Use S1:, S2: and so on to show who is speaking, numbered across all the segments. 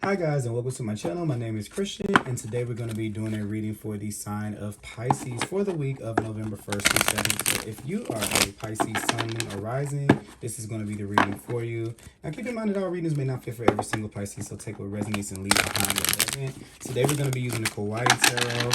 S1: Hi guys, and welcome to my channel. My name is Christian, and today we're going to be doing a reading for the sign of Pisces for the week of November 1st through 7th. So if you are a Pisces sun, moon, or rising, this is going to be the reading for you. Now keep in mind that all readings may not fit for every single Pisces, so take what resonates and leave behind what doesn't. Today we're going to be using the Kawaii Tarot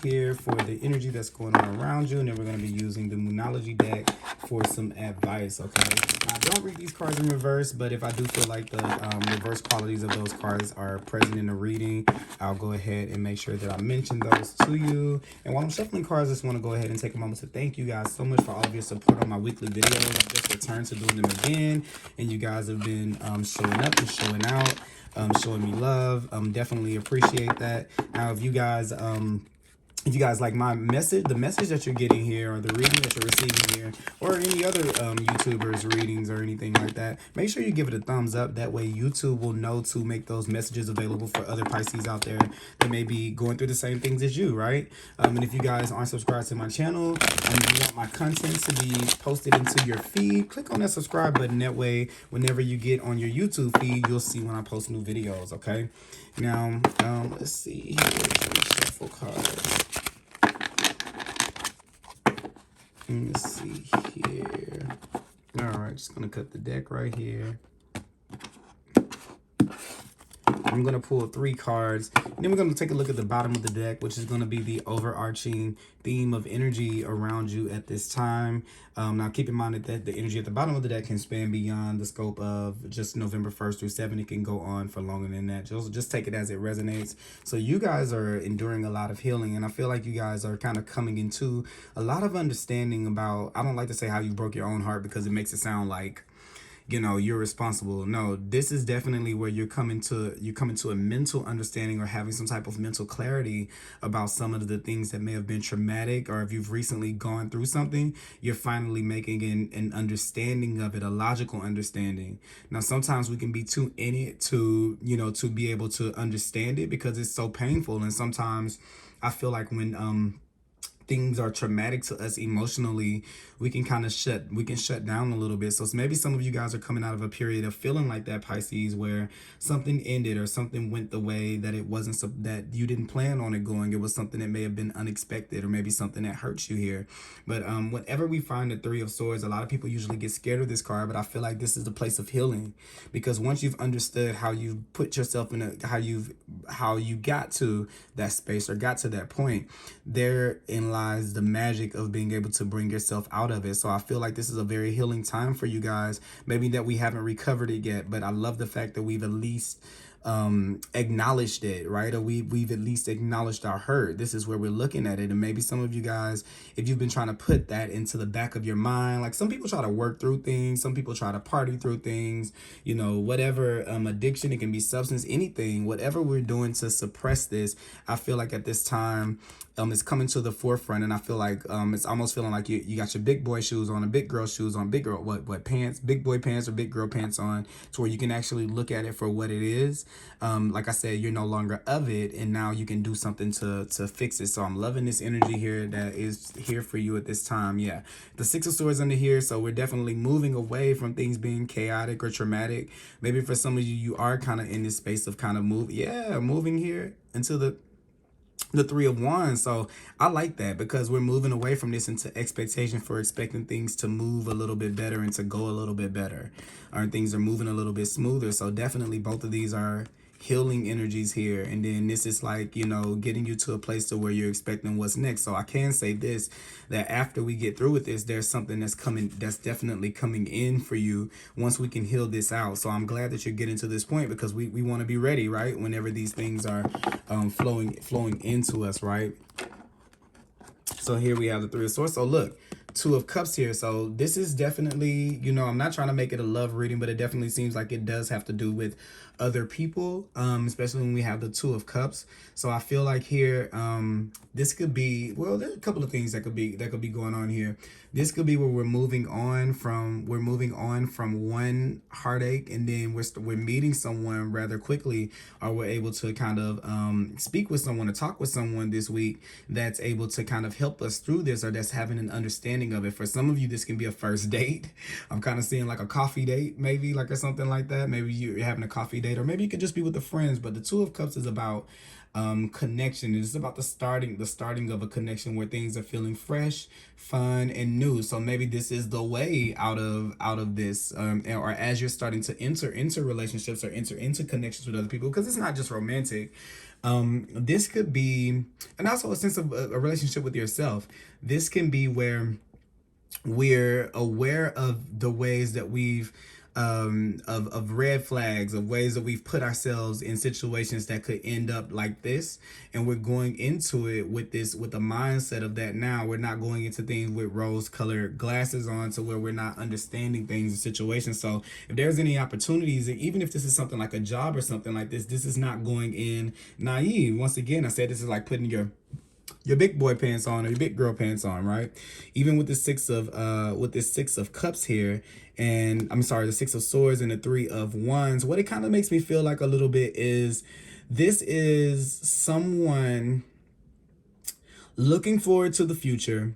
S1: here for the energy that's going on around you, and then we're going to be using the Moonology deck for some advice. Okay, I don't read these cards in reverse, but if I do feel like the reverse qualities of those cards are present in the reading, I'll go ahead and make sure that I mention those to you. And while I'm shuffling cards, I just want to go ahead and take a moment to thank you guys so much for all of your support on my weekly videos. I've just returned to doing them again, and you guys have been showing up and showing out, showing me love. Definitely appreciate that. Now, if you guys like my message, the message that you're getting here, or the reading that you're receiving here, or any other YouTubers readings or anything like that, make sure you give it a thumbs up. That way YouTube will know to make those messages available for other Pisces out there that may be going through the same things as you, right? And if you guys aren't subscribed to my channel and you want my content to be posted into your feed, click on that subscribe button. That way, whenever you get on your YouTube feed, you'll see when I post new videos, okay? Now, let's see here. Shuffle cards. Let's see here. All right, just gonna cut the deck right here. I'm going to pull 3 cards, and then we're going to take a look at the bottom of the deck, which is going to be the overarching theme of energy around you at this time. Now, keep in mind that the energy at the bottom of the deck can span beyond the scope of just November 1st through 7th. It can go on for longer than that. Just take it as it resonates. So you guys are enduring a lot of healing, and I feel like you guys are kind of coming into a lot of understanding about, I don't like to say how you broke your own heart because it makes it sound like, you know, you're responsible. No, this is definitely where you're coming to a mental understanding or having some type of mental clarity about some of the things that may have been traumatic, or if you've recently gone through something, you're finally making an understanding of it, a logical understanding. Now, sometimes we can be too in it to, you know, to be able to understand it because it's so painful. And sometimes I feel like when things are traumatic to us emotionally, we can shut down a little bit. So maybe some of you guys are coming out of a period of feeling like that, Pisces, where something ended or something went the way that it wasn't, that you didn't plan on it going. It was something that may have been unexpected, or maybe something that hurts you here. But whenever we find the 3 of Swords, a lot of people usually get scared of this card, but I feel like this is the place of healing, because once you've understood how you put yourself in how you got to that space or got to that point, therein lies the magic of being able to bring yourself out of it. So I feel like this is a very healing time for you guys. Maybe that we haven't recovered it yet, but I love the fact that we've at least acknowledged it, right? Or we've at least acknowledged our hurt. This is where we're looking at it. And maybe some of you guys, if you've been trying to put that into the back of your mind, like some people try to work through things, some people try to party through things, you know, whatever, addiction, it can be substance, anything, whatever we're doing to suppress this, I feel like at this time it's coming to the forefront. And I feel like it's almost feeling like you got your big boy shoes on, a big girl shoes on, big girl what pants, big boy pants or big girl pants on, to where you can actually look at it for what it is. Like I said, you're no longer of it, and now you can do something to fix it. So I'm loving this energy here that is here for you at this time. Yeah, the 6 of Swords under here, so we're definitely moving away from things being chaotic or traumatic. Maybe for some of you, you are kind of in this space of kind of moving here into the 3 of Wands. So I like that, because we're moving away from this into expectation for expecting things to move a little bit better and to go a little bit better, or things are moving a little bit smoother. So definitely both of these are healing energies here. And then this is like, you know, getting you to a place to where you're expecting what's next. So I can say this, that after we get through with this, there's something that's coming, that's definitely coming in for you once we can heal this out. So I'm glad that you're getting to this point, because we want to be ready, right? Whenever these things are flowing into us, right? So here we have the 3 of Swords. So look, 2 of Cups here. So this is definitely, you know, I'm not trying to make it a love reading, but it definitely seems like it does have to do with other people, especially when we have the 2 of Cups. So I feel like here, this could be, well, there's a couple of things that could be going on here. This could be where we're moving on from one heartache, and then we're meeting someone rather quickly, or we're able to kind of speak with someone or talk with someone this week that's able to kind of help us through this, or that's having an understanding of it. For some of you, this can be a first date. I'm kind of seeing like a coffee date, maybe, like, or something like that. Maybe you're having a coffee date date, or maybe you could just be with the friends. But the Two of Cups is about connection. It's about the starting of a connection where things are feeling fresh, fun, and new. So maybe this is the way out of this, or as you're starting to enter into relationships or enter into connections with other people, because it's not just romantic. This could be, and also a sense of a relationship with yourself. This can be where we're aware of the ways that we've of red flags, of ways that we've put ourselves in situations that could end up like this, and we're going into it with a mindset of that. Now we're not going into things with rose colored glasses on, to where we're not understanding things and situations. So if there's any opportunities, even if this is something like a job or something like this is not going in naive. Once again, I said this is like putting your big boy pants on, or your big girl pants on, right? Even with the six of cups here, and I'm sorry, the Six of Swords and the Three of Wands, what it kind of makes me feel like a little bit is this is someone looking forward to the future.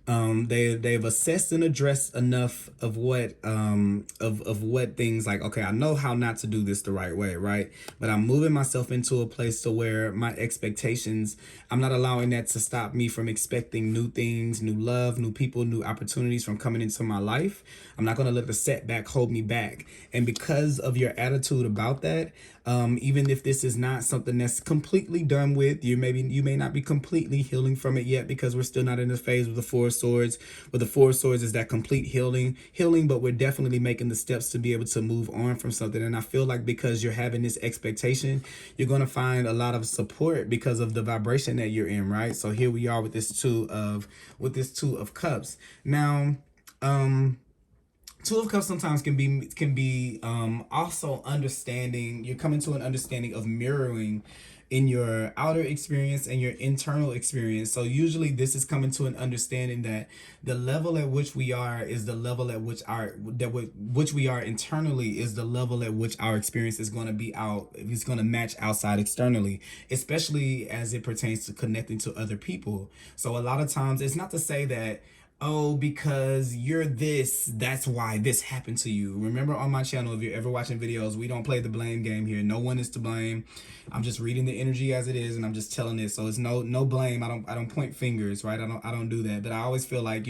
S1: They've assessed and addressed enough of what what things, like, okay, I know how not to do this the right way, right? But I'm moving myself into a place to where my expectations, I'm not allowing that to stop me from expecting new things, new love, new people, new opportunities from coming into my life. I'm not going to let the setback hold me back. And because of your attitude about that, even if this is not something that's completely done with, you may not be completely healing from it yet, because we're still not in the phase with the Four of Swords. With the Four of Swords is that complete healing, but we're definitely making the steps to be able to move on from something. And I feel like because you're having this expectation, you're going to find a lot of support because of the vibration that you're in, right? So here we are with this Two of Cups. Now, Two of Cups sometimes can be also understanding. You're coming to an understanding of mirroring in your outer experience and your internal experience. So usually this is coming to an understanding that the level at which we are is the level at which which we are internally is the level at which our experience is going to be it's going to match outside externally, especially as it pertains to connecting to other people. So a lot of times, it's not to say that, oh, because you're this, that's why this happened to you. Remember, on my channel, if you're ever watching videos, we don't play the blame game here. No one is to blame. I'm just reading the energy as it is, and I'm just telling it. So it's no blame. I don't point fingers, right? I don't do that. But I always feel like,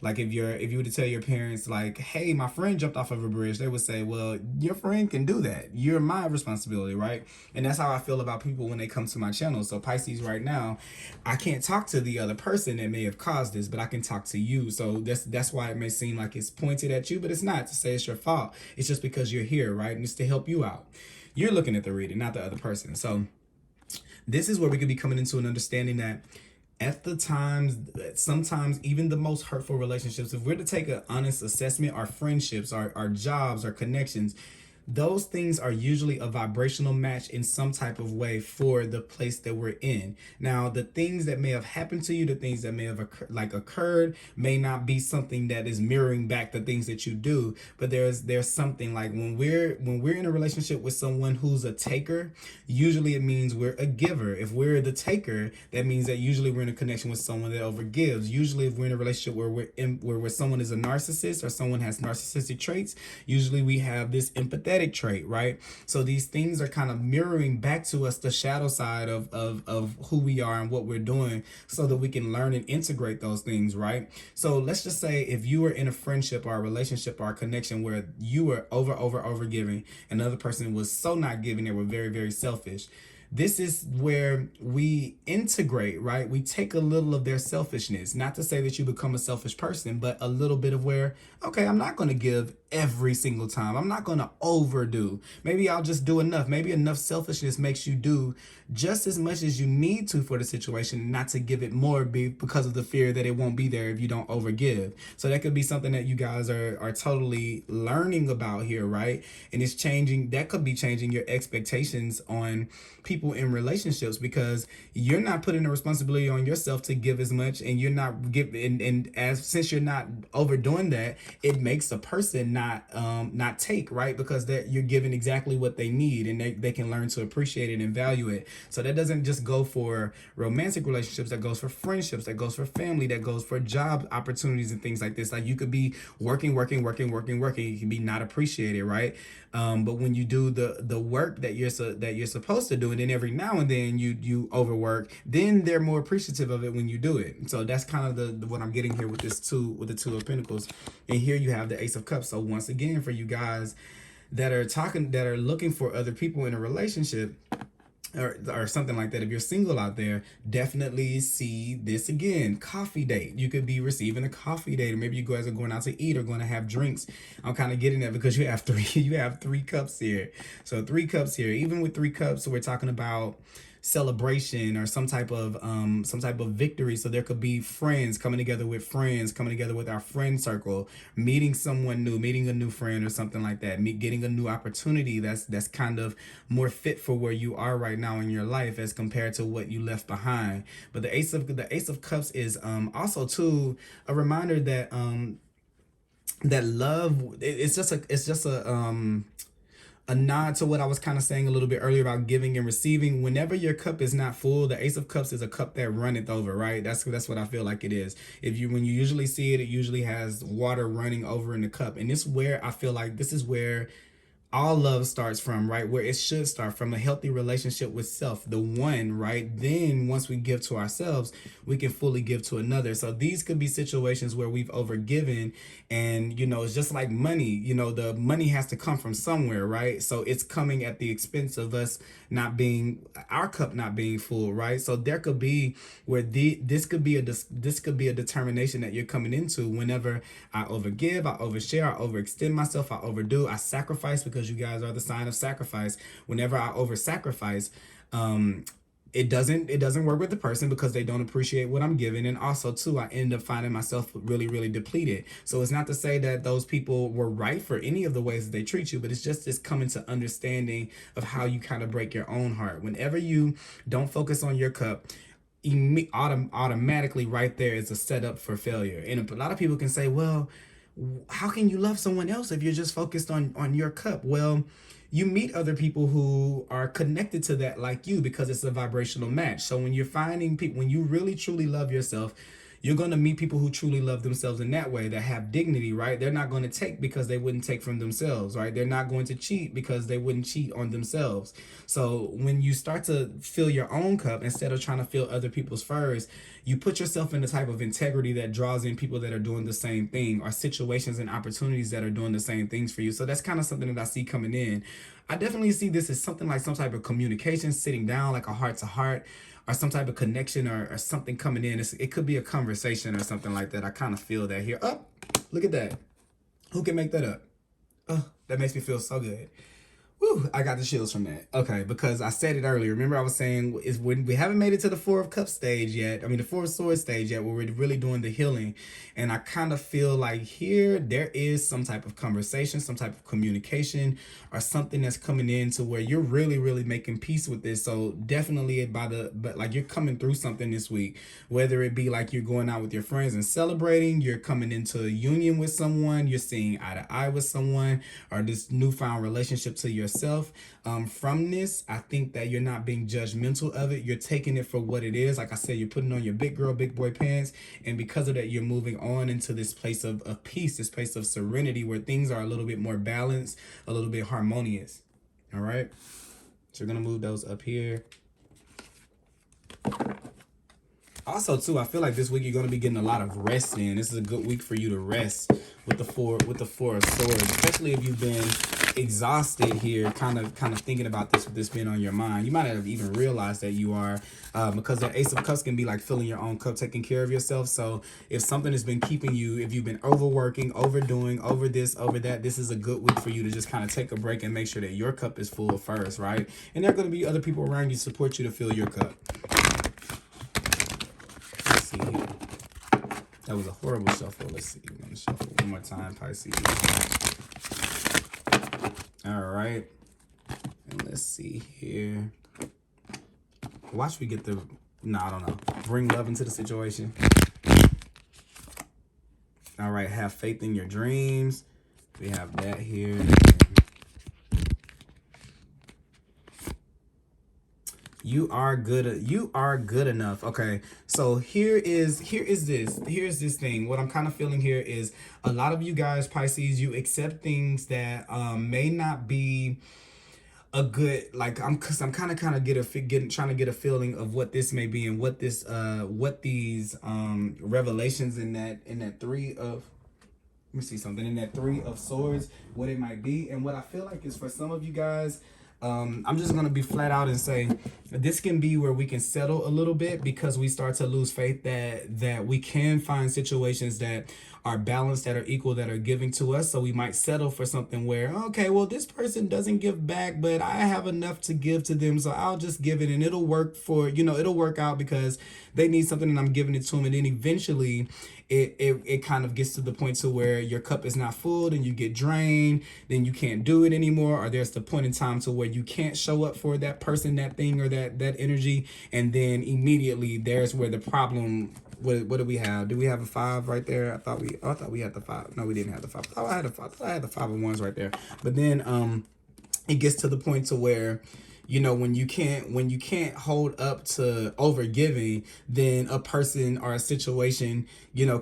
S1: like if you were to tell your parents, like, hey, my friend jumped off of a bridge, they would say, well, your friend can do that. You're my responsibility, right? And that's how I feel about people when they come to my channel. So Pisces, right now, I can't talk to the other person that may have caused this, but I can talk to you. So that's why it may seem like it's pointed at you, but it's not to say it's your fault. It's just because you're here, right? And it's to help you out. You're looking at the reading, not the other person. So this is where we could be coming into an understanding that at the times, sometimes even the most hurtful relationships, if we're to take an honest assessment, our friendships, our jobs, our connections, those things are usually a vibrational match in some type of way for the place that we're in. Now, the things that may have happened to you, the things that may have occurred may not be something that is mirroring back the things that you do, but there's something like when we're in a relationship with someone who's a taker, usually it means we're a giver. If we're the taker, that means that usually we're in a connection with someone that overgives. Usually if we're in a relationship where someone is a narcissist or someone has narcissistic traits, usually we have this empathetic trait, right? So these things are kind of mirroring back to us the shadow side of who we are and what we're doing, so that we can learn and integrate those things, right? So let's just say if you were in a friendship or a relationship or a connection where you were over giving, and another person was so not giving, they were very, very selfish. This is where we integrate, right? We take a little of their selfishness. Not to say that you become a selfish person, but a little bit of where, okay, I'm not going to give every single time. I'm not going to overdo. Maybe I'll just do enough. Maybe enough selfishness makes you do just as much as you need to for the situation, not to give it more because of the fear that it won't be there if you don't overgive. So that could be something that you guys are totally learning about here, right? And it's changing. That could be changing your expectations on people people in relationships, because you're not putting the responsibility on yourself to give as much, and you're not giving, and as since you're not overdoing that, it makes the person not take, right? Because that you're giving exactly what they need, and they can learn to appreciate it and value it. So that doesn't just go for romantic relationships, that goes for friendships, that goes for family, that goes for job opportunities and things like this. Like, you could be working, you can be not appreciated, right? But when you do the work that you're supposed to do, and then every now and then you overwork, then they're more appreciative of it when you do it. So that's kind of the what I'm getting here with the Two of Pentacles. And here you have the Ace of Cups. So once again, for you guys that are looking for other people in a relationship, or something like that, if you're single out there, definitely see this again. Coffee date. You could be receiving a coffee date, or maybe you guys are going out to eat or going to have drinks. I'm kind of getting that because you have three cups here. So 3 cups here. Even with 3 cups, so we're talking about celebration or some type of victory. So there could be friends coming together with our friend circle, meeting someone new, meeting a new friend or something like that, getting a new opportunity that's kind of more fit for where you are right now in your life as compared to what you left behind. But the Ace of Cups is also too a reminder that that love, it's just a nod to what I was kind of saying a little bit earlier about giving and receiving. Whenever your cup is not full, the Ace of Cups is a cup that runneth over, right? That's what I feel like it is. When you usually see it, it usually has water running over in the cup. And this is where I feel like this is where all love starts from, right? Where it should start from, a healthy relationship with self, the one, right? Then once we give to ourselves, we can fully give to another. So these could be situations where we've overgiven, and it's just like money. The money has to come from somewhere, right? So it's coming at the expense of us our cup not being full, right? So there could be where this could be a determination that you're coming into. Whenever I overgive, I overshare, I overextend myself, I overdo, I sacrifice, because you guys are the sign of sacrifice. Whenever I over sacrifice, it doesn't work with the person because they don't appreciate what I'm giving. And also too, I end up finding myself really, really depleted. So it's not to say that those people were right for any of the ways that they treat you, but it's just this coming to understanding of how you kind of break your own heart. Whenever you don't focus on your cup, automatically right there is a setup for failure. And a lot of people can say, well, how can you love someone else if you're just focused on your cup? Well, you meet other people who are connected to that like you, because it's a vibrational match. So when you're finding people, when you really truly love yourself, you're going to meet people who truly love themselves in that way, that have dignity, right? They're not going to take because they wouldn't take from themselves, right? They're not going to cheat because they wouldn't cheat on themselves. So when you start to fill your own cup instead of trying to fill other people's first, you put yourself in the type of integrity that draws in people that are doing the same thing, or situations and opportunities that are doing the same things for you. So that's kind of something that I see coming in. I definitely see this as something like some type of communication, sitting down, like a heart to heart, or some type of connection, or something coming in. It could be a conversation or something like that. I kind of feel that here. Oh, look at that. Who can make that up? Oh, that makes me feel so good. Whew, I got the chills from that. Okay, because I said it earlier. Remember I was saying is when we haven't made it to the 4 of Cups stage yet. I mean, the 4 of Swords stage yet, where we're really doing the healing. And I kind of feel like here there is some type of conversation, some type of communication, or something that's coming in to where you're really, really making peace with this. So definitely but like you're coming through something this week, whether it be like you're going out with your friends and celebrating, you're coming into a union with someone, you're seeing eye to eye with someone, or this newfound relationship to yourself. From this, I think that you're not being judgmental of it. You're taking it for what it is. Like I said, you're putting on your big girl, big boy pants. And because of that, you're moving on into this place of peace, this place of serenity, where things are a little bit more balanced, a little bit harmonious. All right. So we're going to move those up here. Also, too, I feel like this week you're going to be getting a lot of rest in. This is a good week for you to rest with the four of Swords, especially if you've been exhausted here, kind of thinking about this with this being on your mind. You might not have even realized that you are, because the Ace of Cups can be like filling your own cup, taking care of yourself. So if something has been keeping you, if you've been overworking, overdoing, over this, over that, this is a good week for you to just kind of take a break and make sure that your cup is full first, right? And there are going to be other people around you to support you to fill your cup. Let's see here. That was a horrible shuffle. Let's see. We're going to shuffle one more time, Pisces. All right. And let's see here. Watch me get the, no, I don't know. Bring love into the situation. All right, have faith in your dreams. We have that here. You are good. You are good enough. Okay. So here's this thing. What I'm kind of feeling here is a lot of you guys, Pisces, you accept things that may not be a good, like, I'm kind of trying to get a feeling of what this may be and what this what these revelations in that three of, let me see something, in that three of swords, what it might be. And what I feel like is for some of you guys, I'm just going to be flat out and say this can be where we can settle a little bit, because we start to lose faith that we can find situations that are balanced, that are equal, that are giving to us. So we might settle for something where, okay, well, this person doesn't give back, but I have enough to give to them, so I'll just give it, and it'll work for, it'll work out because they need something and I'm giving it to them. And then eventually it kind of gets to the point to where your cup is not full and you get drained, then you can't do it anymore, or there's the point in time to where you can't show up for that person, that thing, or that energy, and then immediately there's where the problem. What do we have? Do we have a 5 right there? I thought we had the 5. No, we didn't have the 5. I had the 5 of wands right there. But then it gets to the point to where, when you can't hold up to over giving, then a person or a situation,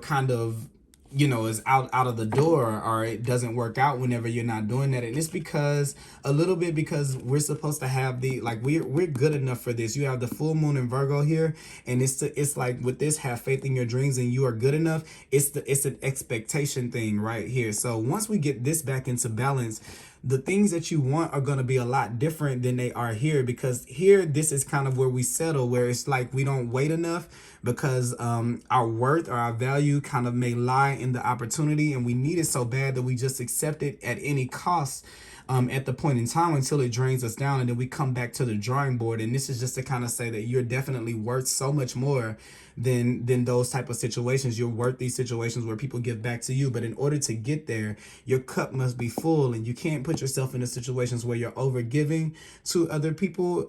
S1: kind of, is out of the door, or it doesn't work out whenever you're not doing that. And it's because we're supposed to have we're good enough for this. You have the full moon in Virgo here, and it's like with this, have faith in your dreams and you are good enough. It's an expectation thing right here. So once we get this back into balance, the things that you want are going to be a lot different than they are here, because here, this is kind of where we settle, where it's like we don't wait enough, because our worth or our value kind of may lie in the opportunity, and we need it so bad that we just accept it at any cost at the point in time until it drains us down, and then we come back to the drawing board. And this is just to kind of say that you're definitely worth so much more than those type of situations. You're worth these situations where people give back to you, but in order to get there, your cup must be full, and you can't put yourself into situations where you're over giving to other people,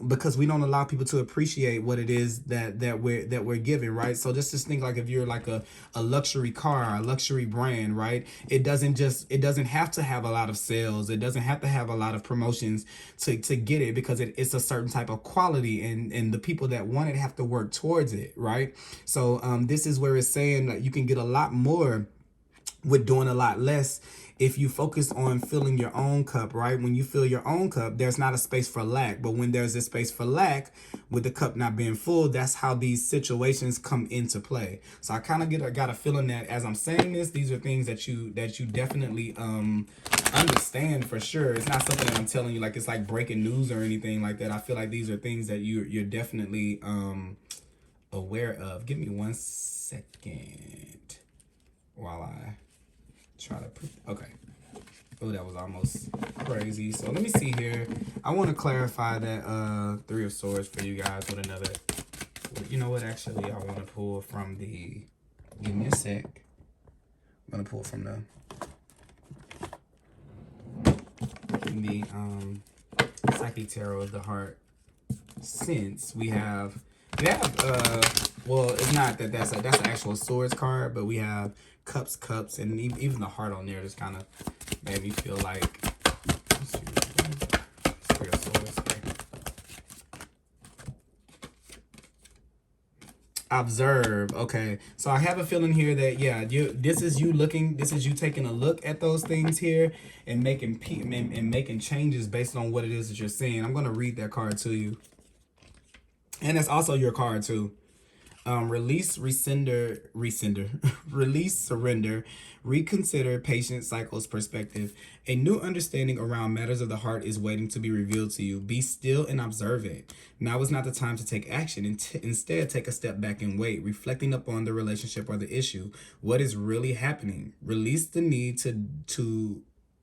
S1: because we don't allow people to appreciate what it is that we're giving, right? So just think like if you're like a luxury car, a luxury brand, right? It doesn't have to have a lot of sales. It doesn't have to have a lot of promotions to get it, because it's a certain type of quality, and the people that want it have to work towards it, right? So this is where it's saying that you can get a lot more with doing a lot less if you focus on filling your own cup, right? When you fill your own cup, there's not a space for lack. But when there's a space for lack, with the cup not being full, that's how these situations come into play. So I kind of got a feeling that as I'm saying this, these are things that you definitely understand for sure. It's not something that I'm telling you like it's like breaking news or anything like that. I feel like these are things that you're definitely aware of. Give me 1 second while I try to put, okay. Oh, that was almost crazy. So let me see here. I want to clarify that 3 of swords for you guys with another. You know what? Actually, I want to pull from the. Give me a sec. I'm gonna pull from the Psychic Tarot of the Heart. Since we have well, it's not that's an actual swords card, but we have cups, and even the heart on there just kind of made me feel like, let's see, Three of Swords. Observe. Okay, so I have a feeling here that this is you taking a look at those things here and making changes based on what it is that you're seeing. I'm gonna read that card to you, and that's also your card too. Release, release, surrender, reconsider, patience, cycles, perspective. A new understanding around matters of the heart is waiting to be revealed to you. Be still and observe it. Now is not the time to take action. Instead, take a step back and wait, reflecting upon the relationship or the issue. What is really happening? Release the need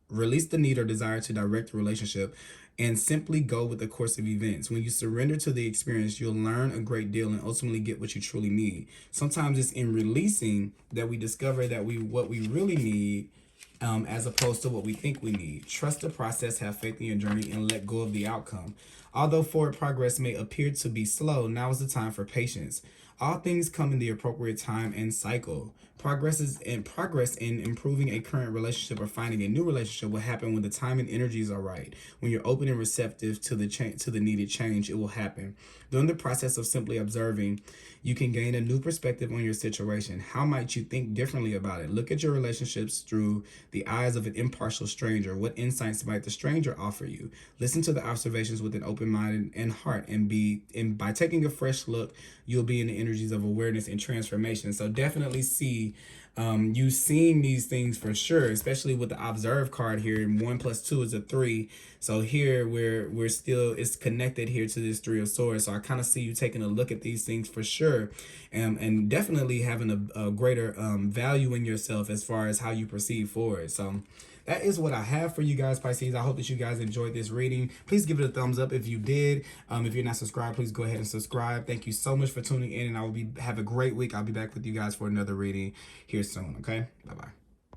S1: release the need or desire to direct the relationship, and simply go with the course of events. When you surrender to the experience, you'll learn a great deal and ultimately get what you truly need. Sometimes it's in releasing that we discover that what we really need as opposed to what we think we need. Trust the process, have faith in your journey, and let go of the outcome. Although forward progress may appear to be slow, now is the time for patience. All things come in the appropriate time and cycle. Progress in improving a current relationship or finding a new relationship will happen when the time and energies are right. When you're open and receptive to the needed change, it will happen. During the process of simply observing, you can gain a new perspective on your situation. How might you think differently about it? Look at your relationships through the eyes of an impartial stranger. What insights might the stranger offer you? Listen to the observations with an open mind and heart, and by taking a fresh look, you'll be in the energies of awareness and transformation. So definitely see you seeing these things for sure, especially with the observe card here. 1 + 2 is a 3. So here we're still, it's connected here to this 3 of swords. So I kind of see you taking a look at these things for sure, and definitely having a greater value in yourself as far as how you proceed forward. So that is what I have for you guys, Pisces. I hope that you guys enjoyed this reading. Please give it a thumbs up if you did. If you're not subscribed, please go ahead and subscribe. Thank you so much for tuning in, and have a great week. I'll be back with you guys for another reading here soon. Okay, bye bye.